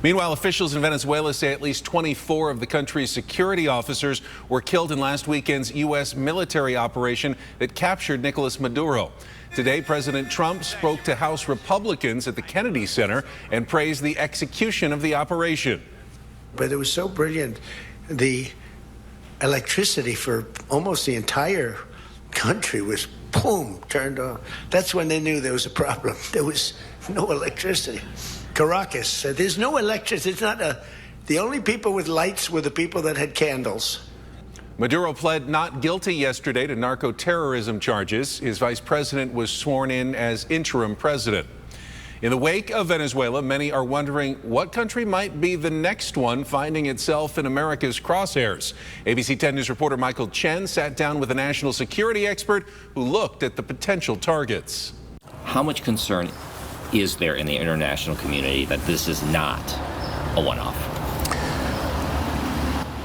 Meanwhile, officials in Venezuela say at least 24 of the country's security officers were killed in last weekend's U.S. military operation that captured Nicolas Maduro. Today, President Trump spoke to House Republicans at the Kennedy Center and praised the execution of the operation. But it was so brilliant. The electricity for almost the entire country was, boom, turned on. That's when they knew there was a problem. There was no electricity. Caracas said, there's no electricity. It's not the only people with lights were the people that had candles. Maduro pled not guilty yesterday to narco-terrorism charges. His vice president was sworn in as interim president. In the wake of Venezuela, many are wondering what country might be the next one finding itself in America's crosshairs. ABC 10 News reporter Michael Chen sat down with a national security expert who looked at the potential targets. How much concern is there in the international community that this is not a one-off?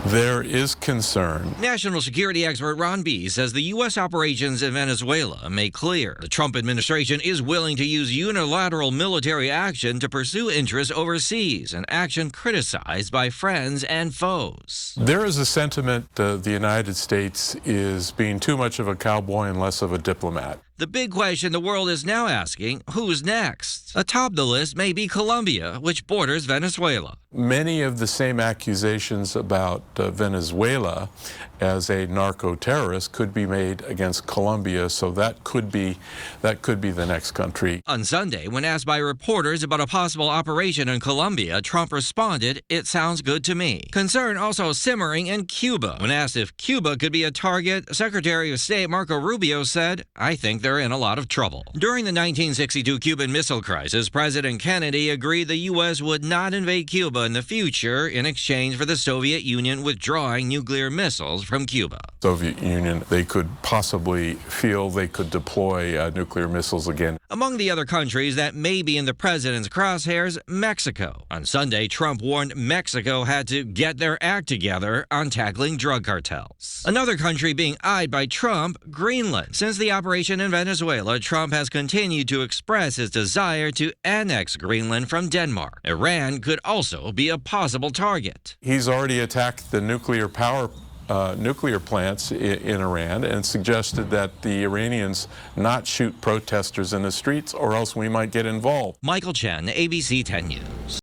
There is concern. National security expert Ron B. says the U.S. operations in Venezuela make clear the Trump administration is willing to use unilateral military action to pursue interests overseas, an action criticized by friends and foes. There is a sentiment the United States is being too much of a cowboy and less of a diplomat. The big question the world is now asking, who's next? Atop the list may be Colombia, which borders Venezuela. Many of the same accusations about Venezuela as a narco-terrorist could be made against Colombia, so that could be the next country. On Sunday, when asked by reporters about a possible operation in Colombia, Trump responded, "It sounds good to me." Concern also simmering in Cuba. When asked if Cuba could be a target, Secretary of State Marco Rubio said, "I think they're in a lot of trouble." During the 1962 Cuban Missile Crisis, President Kennedy agreed the U.S. would not invade Cuba in the future in exchange for the Soviet Union withdrawing nuclear missiles from Cuba. Soviet Union, they could possibly feel they could deploy nuclear missiles again. Among the other countries that may be in the president's crosshairs, Mexico. On Sunday, Trump warned Mexico had to get their act together on tackling drug cartels. Another country being eyed by Trump, Greenland. Since the operation in Venezuela, Trump has continued to express his desire to annex Greenland from Denmark. Iran could also be a possible target. He's already attacked the nuclear plants in Iran and suggested that the Iranians not shoot protesters in the streets or else we might get involved. Michael Chen, ABC 10 News.